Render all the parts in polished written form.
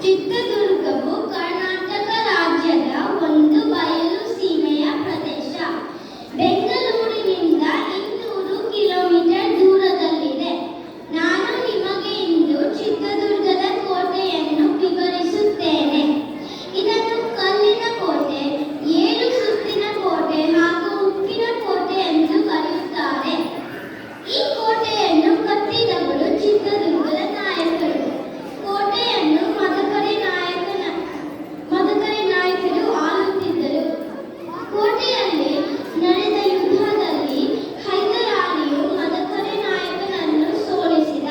ಚಿತ್ರದುರ್ಗವು ಕರ್ನಾಟಕ ರಾಜ್ಯದ ಒಂದು ಬಯಲು ಸೀಮೆಯ ಪ್ರದೇಶ. ಬೆಂಗಳೂರಿನಿಂದ 200 ಕಿಲೋಮೀಟರ್ ದೂರದಲ್ಲಿದೆ. ನಾನು ನಿಮಗೆ ಇಂದು ಚಿತ್ರದುರ್ಗದ ಕೋಟೆಯನ್ನು ವಿವರಿಸುತ್ತೇನೆ. ಇದನ್ನು ಕಲ್ಲಿನ ಕೋಟೆ, 7 ಸುತ್ತಿನ ಕೋಟೆ ಹಾಗೂ ಉಕ್ಕಿನ ಕೋಟೆ ಎಂದು ಕರೆಯುತ್ತಾರೆ. ಈ ಕೋಟೆಯನ್ನು ಕಟ್ಟಿದವರು ಚಿತ್ರದುರ್ಗದ ನಾಯಕರು. ಕೋಟೆಯನ್ನು ಮದಕರಿ ನಾಯಕರು ಆಳುತ್ತಿದ್ದರು. ಕೋಟೆಯಲ್ಲಿ ನಡೆದ ಯುದ್ಧದಲ್ಲಿ ಹೈದರಾಲಿಯು ಮದಕರಿ ನಾಯಕನನ್ನು ಸೋಲಿಸಿದ.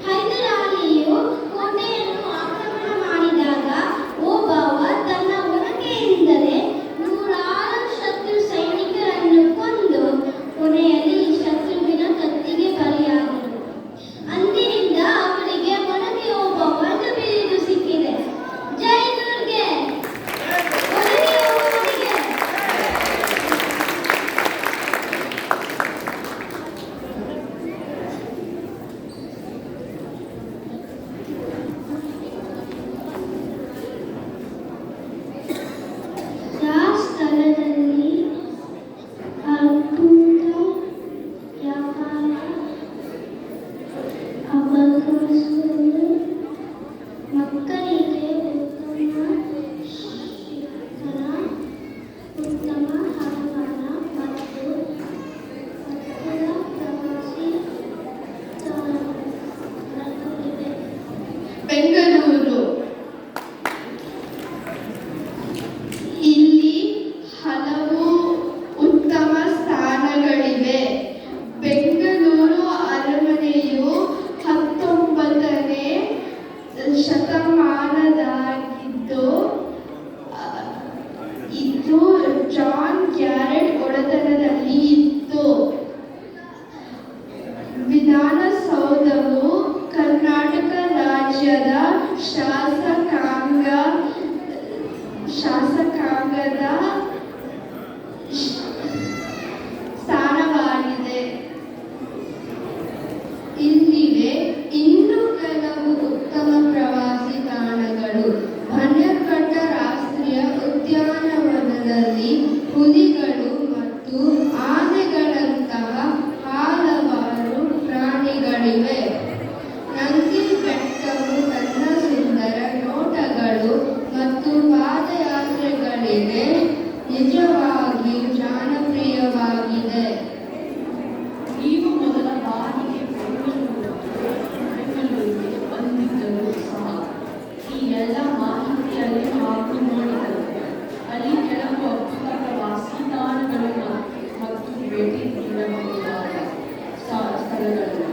ಹೈದರಾಲಿಯು ಕೋಟೆಯನ್ನು ಆಕ್ರಮಣ ಮಾಡಿದಾಗ ಓಬವ್ವ ತನ್ನ ಒನಕೆಯಿಂದಲೇ 106 ಶತ್ರು ಸೈನಿಕರನ್ನು ಕೊಂದು ಕೊನೆಯಲ್ಲಿ ಶತ್ರುವಿನ ಕತ್ತಿಗೆ ಬಲಿಯಾದರು. ಅಂದಿನಿಂದ ಅವರಿಗೆ ಒನಕೆ ಓಬವ್ವ ಎಂದು ಬಿರುದು ಸಿಕ್ಕಿದೆ. ಜೈ ದುರ್ಗೆ! ಒನಕೆ ಓಬವ್ವನಿಗೆ! ಆ ಸ್ಥಳದಲ್ಲಿ ಅದ್ಭುತ ವ್ಯಾಪಾರ ಅವಕಾಶಗಳು, ಮಕ್ಕಳಿಗೆ ಉತ್ತಮ ಹವಾಮಾನ ಮತ್ತು ಅದ್ಭುತ ಪ್ರವಾಸಿ ತಾಣಗಳಿವೆ. ಬೆಂಗಳೂರು. ಇಲ್ಲಿ ಹಲವು ಉತ್ತಮ ಸ್ಥಾನಗಳಿವೆ. ಬೆಂಗಳೂರು ಅರಮನೆಯು 19ನೇ ಶತಮಾನದಾಗಿದ್ದು ಇದು ಜಾನ್ ಗ್ಯಾರೆಟ್ ಒಡೆತನದಲ್ಲಿ ಇತ್ತು. ವಿಧಾನಸೌಧವು ಕರ್ನಾಟಕ ರಾಜ್ಯದ ಶಾಸಕಾಂಗದ ಸ್ಥಾನವಾಗಿದೆ. ಇಲ್ಲಿವೆ ಇನ್ನೂ ಕೆಲವು ಉತ್ತಮ ಪ್ರವಾಸಿ ತಾಣಗಳು. ಬನ್ನೇರುಘಟ್ಟ ರಾಷ್ಟ್ರೀಯ ಉದ್ಯಾನವನದಲ್ಲಿ ಹುಲಿಗಳು ಮತ್ತು ಆನೆಗಳಂತಹ ಹಲವಾರು ಪ್ರಾಣಿಗಳಿವೆ. ನಂದಿ ಬೆಟ್ಟವು ತನ್ನ ಸುಂದರ ನೋಟಗಳು ಮತ್ತು ಪಾದಯಾತ್ರೆಗಳಿಗೆ ನಿಜವಾಗಿಯೂ ಜನಪ್ರಿಯವಾಗಿದೆ. ನೀವು ಮೊದಲ ಬಾರಿಗೆ ಬೆಂಗಳೂರಿಗೆ ಬಂದಿದ್ದರೂ ಸಹ ಈ ಎಲ್ಲ ಮಾಹಿತಿಯಲ್ಲಿ ಹಾಗೂ ನೋಡಿದರು. ಅಲ್ಲಿ ಕೆಲವು ಅದ್ಭುತ ಪ್ರವಾಸಿ ತಾಣಗಳು ಮತ್ತು ಭೇಟಿ ನೀಡಬಹುದಾದ ಸ್ಥಳಗಳಿವೆ.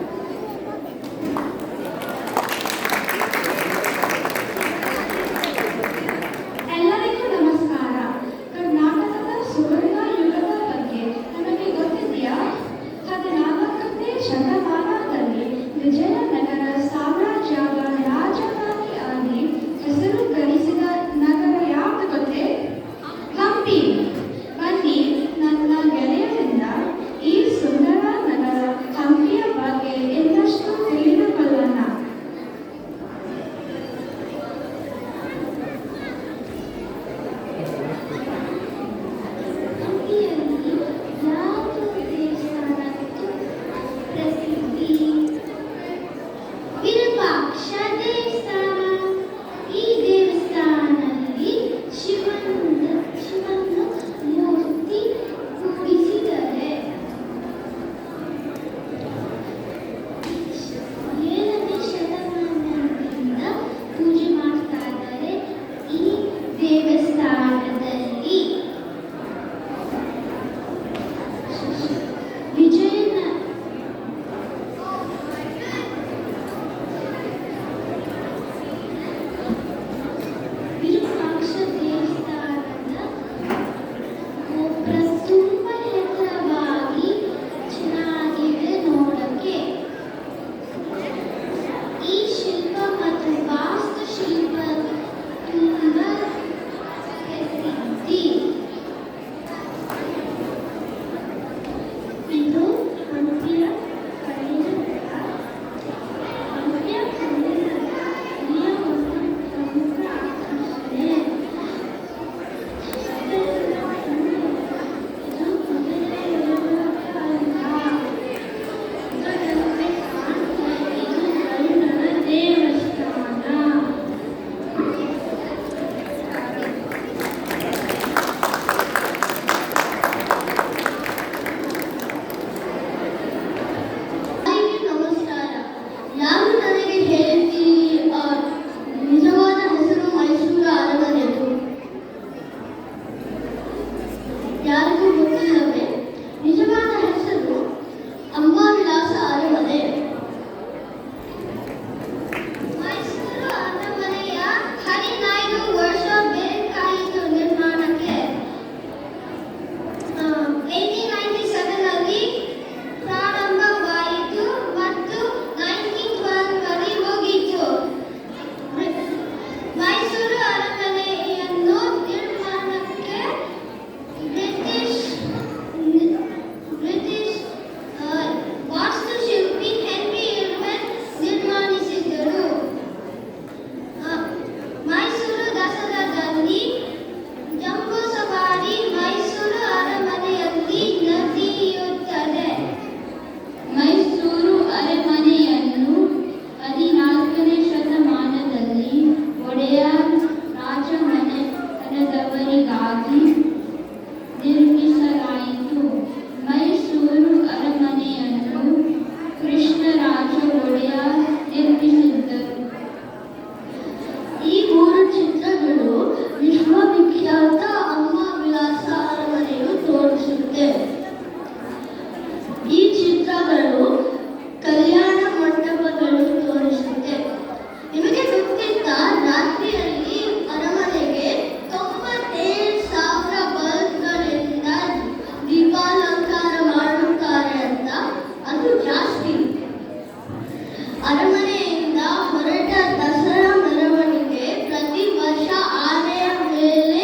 ಅರಮನೆಯಿಂದ ಹೊರಟ ದಸರಾ ಮೆರವಣಿಗೆ ಪ್ರತಿ ವರ್ಷ ಆನೆಯ ಮೇಲೆ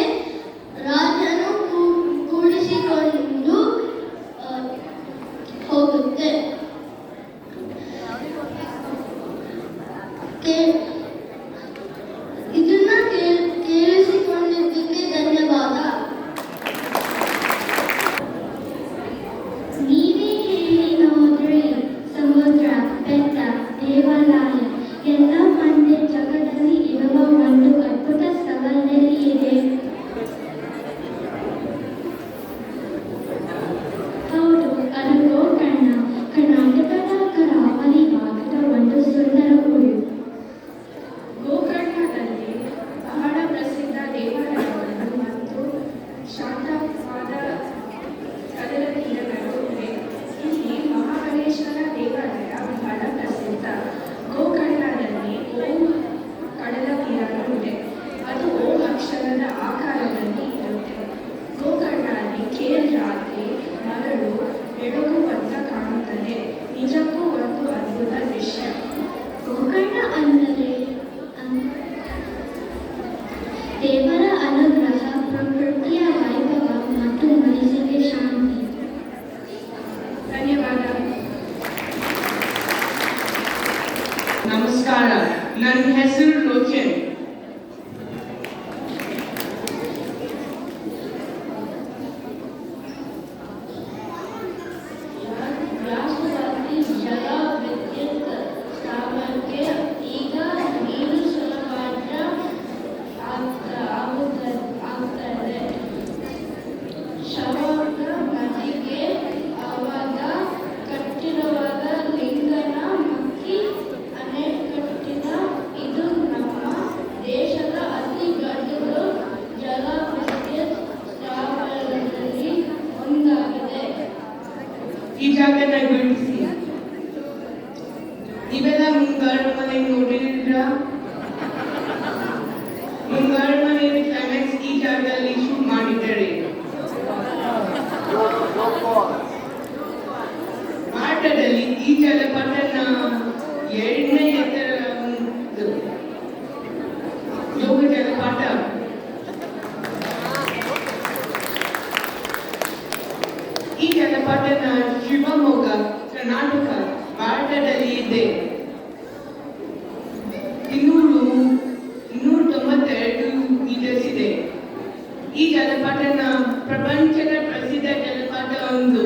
ರಾಜನು ಕೂಡಿಸಿಕೊಂಡು ಹೋಗುತ್ತೆ. ಇದನ್ನ ಕೇಳಿಸಿಕೊಂಡಿದ್ದಕ್ಕೆ ಧನ್ಯವಾದ. ನೀವೇ ಹೇಳಿ ನೋಡ್ರಿ, ಸಮುದ್ರ, ಬೆಟ್ಟ, ದೇವಾಲಯ ಎಲ್ಲ ಒಂದೇ ಜಗದಲ್ಲಿ ಇರುವ ಒಂದು ಅದ್ಭುತ ಸ್ಥಳದಲ್ಲಿ ಇದೆ. ಹೌದು, ಅದು ಗೋಕರ್ಣ. ಕರ್ನಾಟಕದ ಕರಾವಳಿ ಭಾಗದ ಒಂದು ಸುಂದರ ಊರು. ಗೋಕರ್ಣದಲ್ಲಿ ಬಹಳ ಪ್ರಸಿದ್ಧ ದೇವಾಲಯಗಳು ಮತ್ತು ಶಾಂತವಾದ ಕಡಲ ತೀರಗಳು ಇವೆ. ಇಲ್ಲಿ ಮಹಾಬಲೇಶ್ವರ ದೇವಾಲಯ ಬಹಳ ಪ್ರಸಿದ್ಧ. ಗೋಕರ್ಣದಲ್ಲಿ ಓಂ ಕಡಲ ತೀರಗಳು ಇದೆ. ಅದು ಓಂ ಅಕ್ಷರದ ಆಕಾರದಲ್ಲಿ ಇರುತ್ತೆ. ಗೋಕರ್ಣದಲ್ಲಿ ರಾತ್ರಿ ಮರಳು ಬೆಳಗುವಂತ ಕಾಣುತ್ತದೆ. ನಿಜಕ್ಕೂ ಒಂದು ಅದ್ಭುತ ದೃಶ್ಯ. ಗೋಕರ್ಣ ಅಂದರೆ ದೇವರ ಅನುಗ್ರಹ, ಪ್ರಕೃತಿಯ ವೈಭವ ಮತ್ತು ಮನಸ್ಸಿಗೆ ಶಾಂತಿ. ಧನ್ಯವಾದ. ನಮಸ್ಕಾರ, ನನ್ನ ಹೆಸರು ರೋಚನ್. ರಾಷ್ಟ್ರದಲ್ಲಿ ಜಲ ವಿದ್ಯುತ್ ಸಾಮರ್ಥ್ಯ ಈಗ ನೀರು ಸರಬರಾಜು ಆಗ್ತದೆ. ಶವದ ನದಿಗೆ ಅವಾಗ ಕಟ್ಟಿರುವಾಗ ಲಿಂಗನ ಮಕ್ಕಿ ಅಣೆಕಟ್ಟಿನ ಇದು ನಮ್ಮ ದೇಶದ ಅತಿ ದೊಡ್ಡ ಜಲ ವಿದ್ಯುತ್ ಸ್ಥಾವರದಲ್ಲಿ ಒಂದಾಗಿದೆ. ಈ ಜಾಗನ ಗುರುತಿಸಿ. ನೀವೆಲ್ಲ ಮುಂಗಾರು ಮನೆ ನೋಡಿದ್ರ? ಮುಂಗಾರು ಮನೆ ಕ್ಲೈಮ್ಯಾಕ್ಸ್ ಈ ಜಾಗದಲ್ಲಿ ಶೂಟ್ ಮಾಡಿದ್ದಾರೆ. ಭಾರತದಲ್ಲಿ ಈ ಜಲಪಾತನ ಎರಡನೇ ಎತ್ತರದ್ದು ಜೋಗ ಜಲಪಾತ. ಈ ಜಲಪಾತನ ಶಿವಮೊಗ್ಗ, ಕರ್ನಾಟಕ, ಭಾರತದಲ್ಲಿ ಇದೆ. 292 ಮೀಟರ್ಸ್ ಇದೆ. ಈ ಜಲಪಾತನ ಪ್ರಪಂಚದ ಪ್ರಸಿದ್ಧ ಜಲಪಾತ ಒಂದು.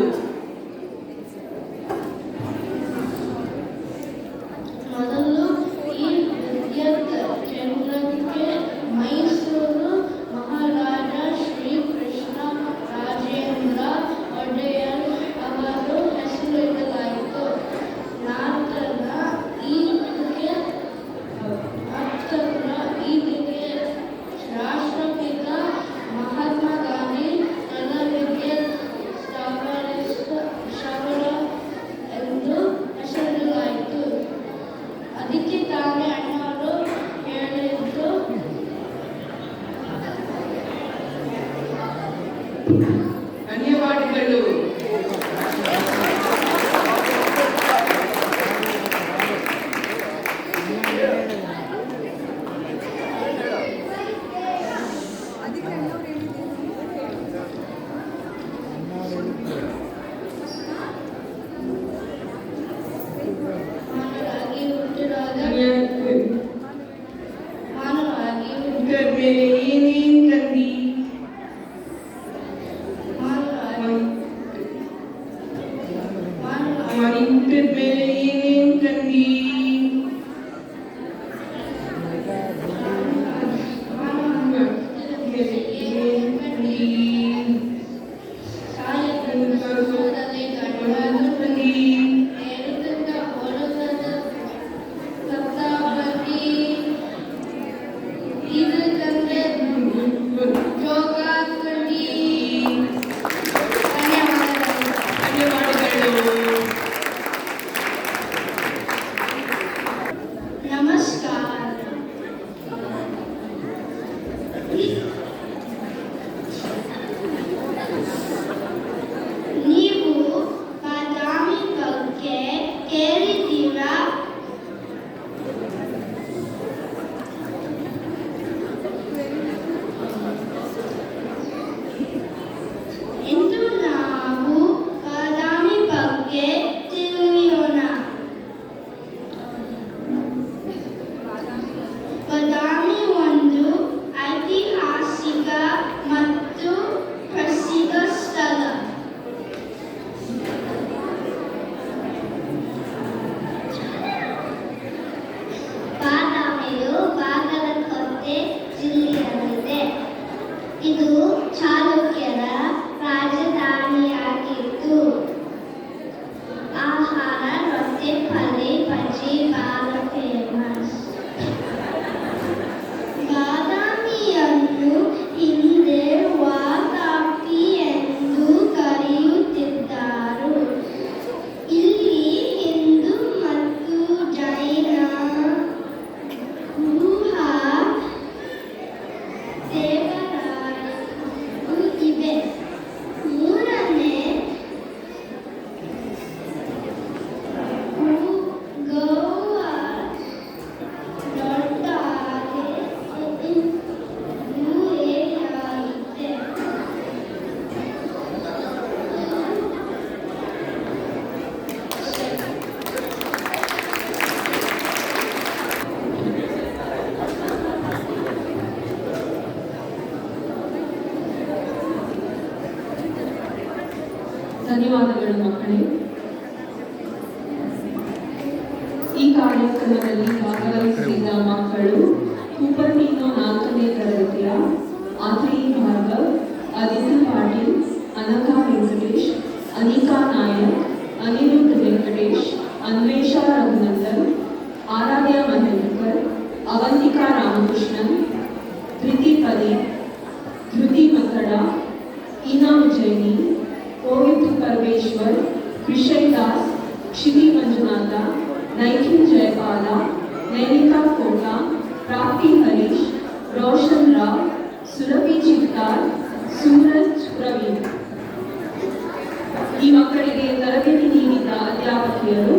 ಧನ್ಯವಾದಗಳು ಮಕ್ಕಳೇ. ಈ ಕಾರ್ಯಕ್ರಮದಲ್ಲಿ ಭಾಗವಹಿಸಿದ ಮಕ್ಕಳು ಕುಪರ್ನಿನೋ 4ನೇ ತರಗತಿಯ ಆತ್ರೇಯಿ ಭಾರ್ಗವ್, ಅದಿತಿ ಪಾಟೀಲ್, ಅನಘಾ ವೆಂಕಟೇಶ್, ಅನಿಕಾ ನಾಯಕ್, ಅನಿರುದ್ಧ ವೆಂಕಟೇಶ್, ಅನ್ವೇಷಾ ರಘುನಂದನ್, ಆರಾಧ್ಯ ಮಹೇಂದ್ರಕರ್, ಅವಂತಿಕಾ ರಾಮಕೃಷ್ಣನ್, ಧೃತಿ ಪದೀಪ್, ಧೃತಿ ಮಕಡ, ಈನಾ ಉಜ್ಜಯಿನಿ, ಪವಿತ್ರ ಪರಮೇಶ್ವರ್, ವಿಷಯ್ ದಾಸ್, ಕ್ಷಿತಿ ಮಂಜುನಾಥ, ನೈಖಿಲ್ ಜಯಪಾಲ, ನೈನಿಕಾ ಕೋಟಾ, ಪ್ರಾಪ್ತಿ ಹರೀಶ್, ರೋಷನ್ ರಾವ್, ಸುರಭಿ ಚಿತ್ತಾರ್, ಸೂರಜ್ ಪ್ರವೀಣ್. ಈ ಮಕ್ಕಳಿಗೆ ತರಬೇತಿ ನೀಡಿದ ಅಧ್ಯಾಪಕಿಯರು